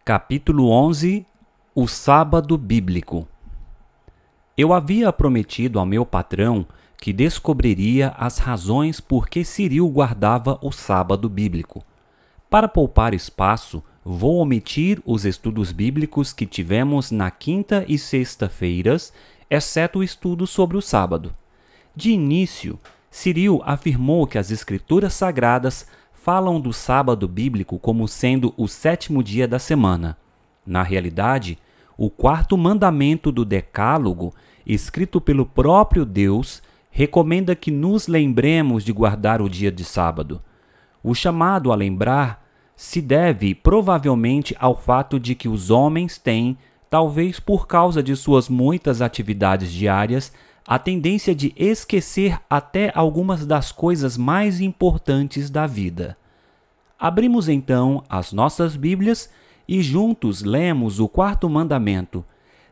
Capítulo 11 O Sábado Bíblico. Eu havia prometido ao meu patrão que descobriria as razões por que Cyril guardava o sábado bíblico. Para poupar espaço, vou omitir os estudos bíblicos que tivemos na quinta e sexta-feiras, exceto o estudo sobre o sábado. De início, Cyril afirmou que as Escrituras Sagradas falam do sábado bíblico como sendo o sétimo dia da semana. Na realidade, o quarto mandamento do Decálogo, escrito pelo próprio Deus, recomenda que nos lembremos de guardar o dia de sábado. O chamado a lembrar se deve provavelmente ao fato de que os homens têm, talvez por causa de suas muitas atividades diárias, a tendência de esquecer até algumas das coisas mais importantes da vida. Abrimos então as nossas Bíblias e juntos lemos o quarto mandamento.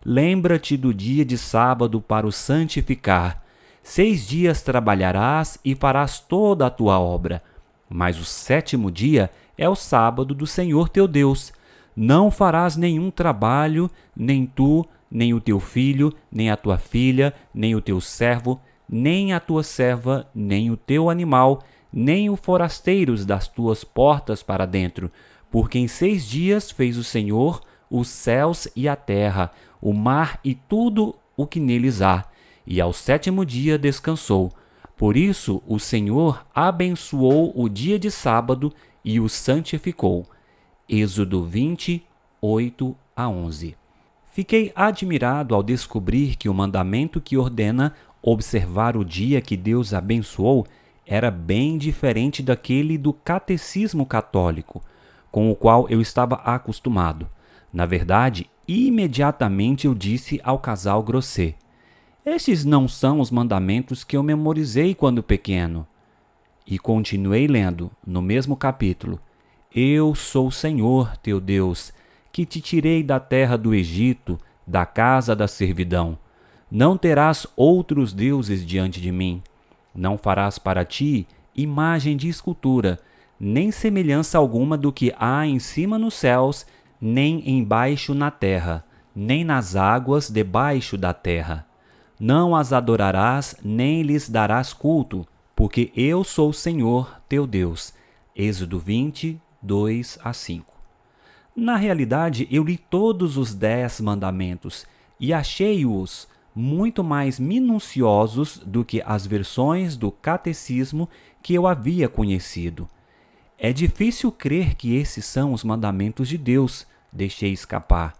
Lembra-te do dia de sábado para o santificar. 6 dias trabalharás e farás toda a tua obra. Mas o sétimo dia é o sábado do Senhor teu Deus. Não farás nenhum trabalho, nem tu, nem o teu filho, nem a tua filha, nem o teu servo, nem a tua serva, nem o teu animal, nem o forasteiros das tuas portas para dentro, porque em 6 dias fez o Senhor os céus e a terra, o mar e tudo o que neles há, e ao sétimo dia descansou. Por isso o Senhor abençoou o dia de sábado e o santificou. Êxodo 20, 8-11. Fiquei admirado ao descobrir que o mandamento que ordena observar o dia que Deus abençoou era bem diferente daquele do catecismo católico, com o qual eu estava acostumado. Na verdade, imediatamente eu disse ao casal Grosset: estes não são os mandamentos que eu memorizei quando pequeno. E continuei lendo, no mesmo capítulo: Eu sou o Senhor, teu Deus, que te tirei da terra do Egito, da casa da servidão. Não terás outros deuses diante de mim. Não farás para ti imagem de escultura, nem semelhança alguma do que há em cima nos céus, nem embaixo na terra, nem nas águas debaixo da terra. Não as adorarás, nem lhes darás culto, porque eu sou o Senhor, teu Deus. Êxodo 20, 2-5. Na realidade, eu li todos os 10 mandamentos e achei-os muito mais minuciosos do que as versões do catecismo que eu havia conhecido. É difícil crer que esses são os mandamentos de Deus, deixei escapar.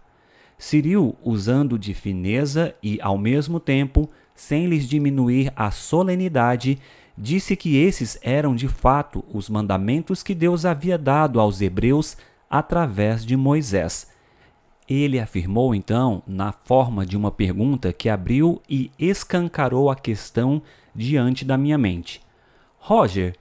Cyril, usando de fineza e, ao mesmo tempo, sem lhes diminuir a solenidade, disse que esses eram de fato os mandamentos que Deus havia dado aos hebreus através de Moisés. Ele afirmou então, na forma de uma pergunta que abriu e escancarou a questão diante da minha mente: Roger,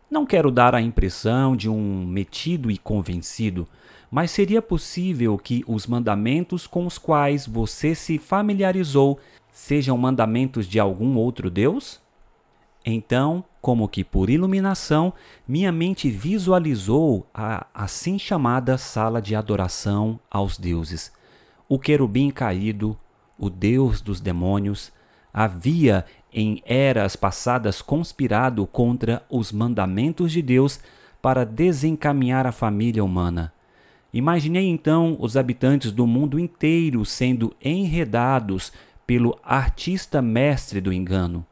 não quero dar a impressão de um metido e convencido, mas seria possível que os mandamentos com os quais você se familiarizou sejam mandamentos de algum outro Deus? Então, como que por iluminação, minha mente visualizou a assim chamada sala de adoração aos deuses. O querubim caído, o deus dos demônios, havia em eras passadas conspirado contra os mandamentos de Deus para desencaminhar a família humana. Imaginei então os habitantes do mundo inteiro sendo enredados pelo artista mestre do engano.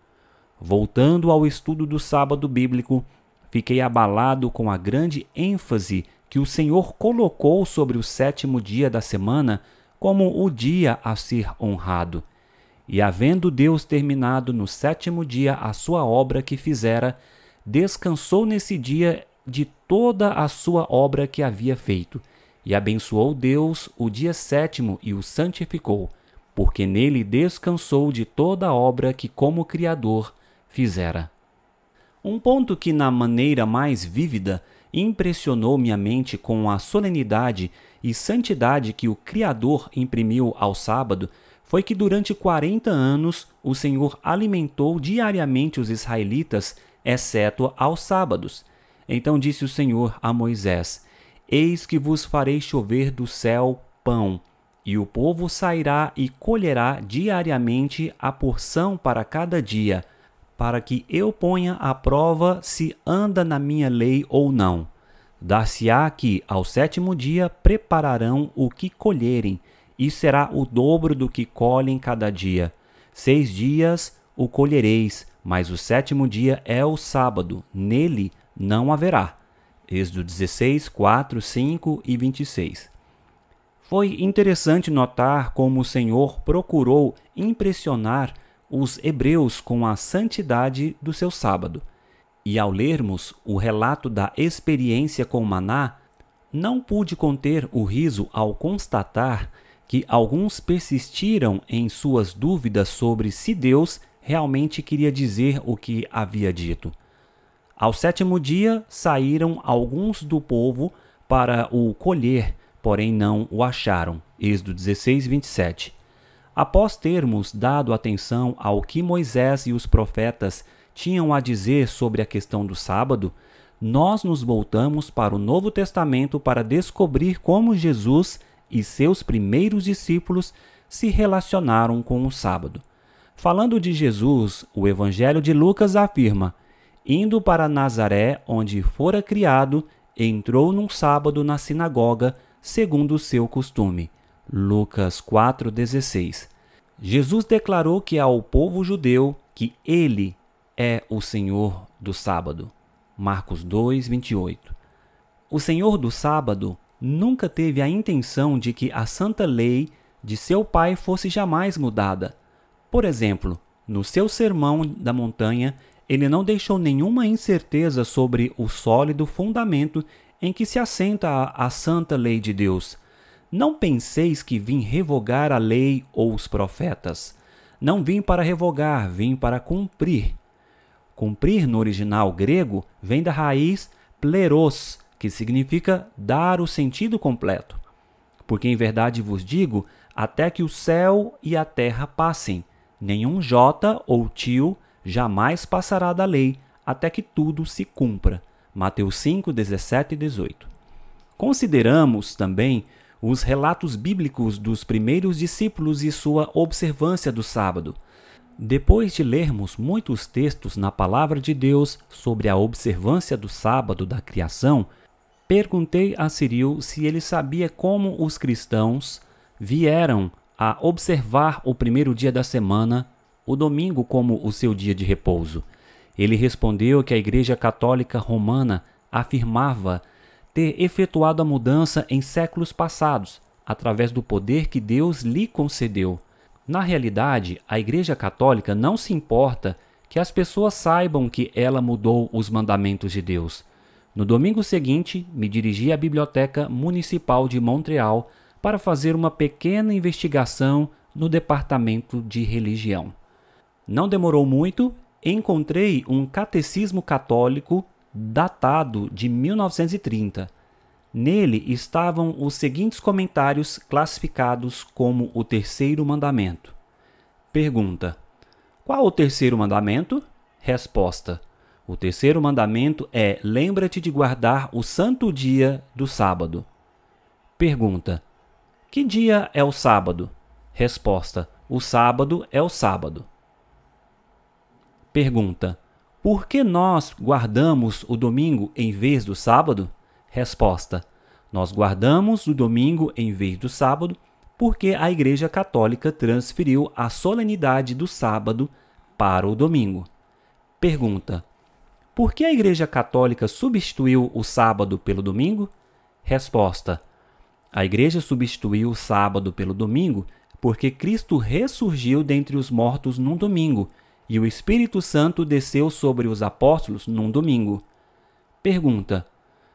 Voltando ao estudo do sábado bíblico, fiquei abalado com a grande ênfase que o Senhor colocou sobre o sétimo dia da semana como o dia a ser honrado. E havendo Deus terminado no sétimo dia a sua obra que fizera, descansou nesse dia de toda a sua obra que havia feito, e abençoou Deus o dia sétimo e o santificou, porque nele descansou de toda a obra que como Criador fizera. Um ponto que, na maneira mais vívida, impressionou minha mente com a solenidade e santidade que o Criador imprimiu ao sábado foi que durante 40 anos o Senhor alimentou diariamente os israelitas, exceto aos sábados. Então disse o Senhor a Moisés: Eis que vos farei chover do céu pão, e o povo sairá e colherá diariamente a porção para cada dia, para que eu ponha à prova se anda na minha lei ou não. Dar-se-á que, ao 7º dia, prepararão o que colherem, e será o dobro do que colhem cada dia. 6 dias o colhereis, mas o 7º dia é o sábado, nele não haverá. Êxodo 16, 4, 5 e 26. Foi interessante notar como o Senhor procurou impressionar os hebreus com a santidade do seu sábado. E ao lermos o relato da experiência com o maná, não pude conter o riso ao constatar que alguns persistiram em suas dúvidas sobre se Deus realmente queria dizer o que havia dito. Ao 7º dia saíram alguns do povo para o colher, porém não o acharam. Êxodo 16, 27. Após termos dado atenção ao que Moisés e os profetas tinham a dizer sobre a questão do sábado, nós nos voltamos para o Novo Testamento para descobrir como Jesus e seus primeiros discípulos se relacionaram com o sábado. Falando de Jesus, o Evangelho de Lucas afirma: indo para Nazaré, onde fora criado, entrou num sábado na sinagoga, segundo o seu costume. Lucas 4,16. Jesus declarou que ao povo judeu que ele é o Senhor do sábado. Marcos 2:28. O Senhor do sábado nunca teve a intenção de que a santa lei de seu Pai fosse jamais mudada. Por exemplo, no seu sermão da montanha, ele não deixou nenhuma incerteza sobre o sólido fundamento em que se assenta a santa lei de Deus. Não penseis que vim revogar a lei ou os profetas. Não vim para revogar, vim para cumprir. Cumprir no original grego vem da raiz pleros, que significa dar o sentido completo. Porque em verdade vos digo, até que o céu e a terra passem, nenhum jota ou tio jamais passará da lei, até que tudo se cumpra. Mateus 5, 17 e 18. Consideramos também os relatos bíblicos dos primeiros discípulos e sua observância do sábado. Depois de lermos muitos textos na Palavra de Deus sobre a observância do sábado da criação, perguntei a Ciril se ele sabia como os cristãos vieram a observar o primeiro dia da semana, o domingo, como o seu dia de repouso. Ele respondeu que a Igreja Católica Romana afirmava ter efetuado a mudança em séculos passados, através do poder que Deus lhe concedeu. Na realidade, a Igreja Católica não se importa que as pessoas saibam que ela mudou os mandamentos de Deus. No domingo seguinte, me dirigi à Biblioteca Municipal de Montreal para fazer uma pequena investigação no Departamento de Religião. Não demorou muito, encontrei um catecismo católico datado de 1930. Nele estavam os seguintes comentários classificados como o terceiro mandamento. Pergunta: qual o terceiro mandamento? Resposta: o terceiro mandamento é: lembra-te de guardar o santo dia do sábado. Pergunta: que dia é o sábado? Resposta: o sábado é o sábado. Pergunta: por que nós guardamos o domingo em vez do sábado? Resposta: nós guardamos o domingo em vez do sábado porque a Igreja Católica transferiu a solenidade do sábado para o domingo. Pergunta: por que a Igreja Católica substituiu o sábado pelo domingo? Resposta: a Igreja substituiu o sábado pelo domingo porque Cristo ressurgiu dentre os mortos num domingo e o Espírito Santo desceu sobre os apóstolos num domingo. Pergunta: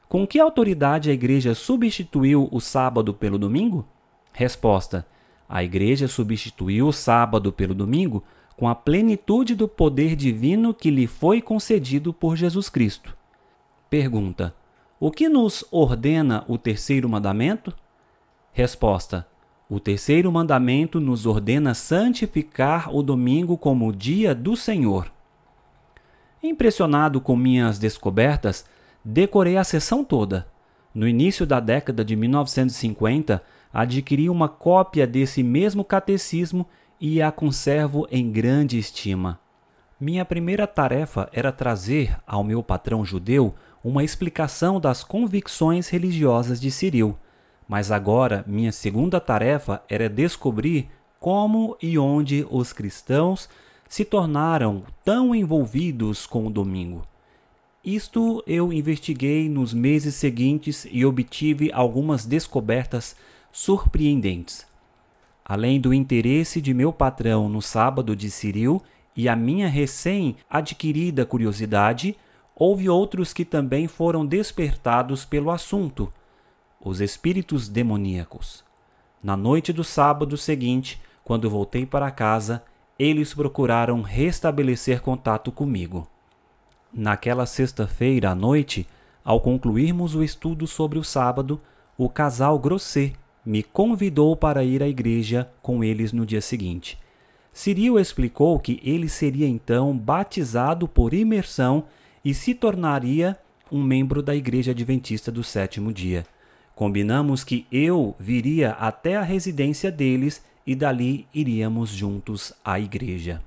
com que autoridade a Igreja substituiu o sábado pelo domingo? Resposta: a Igreja substituiu o sábado pelo domingo com a plenitude do poder divino que lhe foi concedido por Jesus Cristo. Pergunta: o que nos ordena o terceiro mandamento? Resposta: o terceiro mandamento nos ordena santificar o domingo como o dia do Senhor. Impressionado com minhas descobertas, decorei a sessão toda. No início da década de 1950, adquiri uma cópia desse mesmo catecismo e a conservo em grande estima. Minha primeira tarefa era trazer ao meu patrão judeu uma explicação das convicções religiosas de Ciril, mas agora minha segunda tarefa era descobrir como e onde os cristãos se tornaram tão envolvidos com o domingo. Isto eu investiguei nos meses seguintes e obtive algumas descobertas surpreendentes. Além do interesse de meu patrão no sábado de Ciril e a minha recém-adquirida curiosidade, houve outros que também foram despertados pelo assunto: os espíritos demoníacos. Na noite do sábado seguinte, quando voltei para casa, eles procuraram restabelecer contato comigo. Naquela sexta-feira à noite, ao concluirmos o estudo sobre o sábado, o casal Grosset me convidou para ir à igreja com eles no dia seguinte. Ciril explicou que ele seria então batizado por imersão e se tornaria um membro da Igreja Adventista do Sétimo Dia. Combinamos que eu viria até a residência deles e dali iríamos juntos à igreja.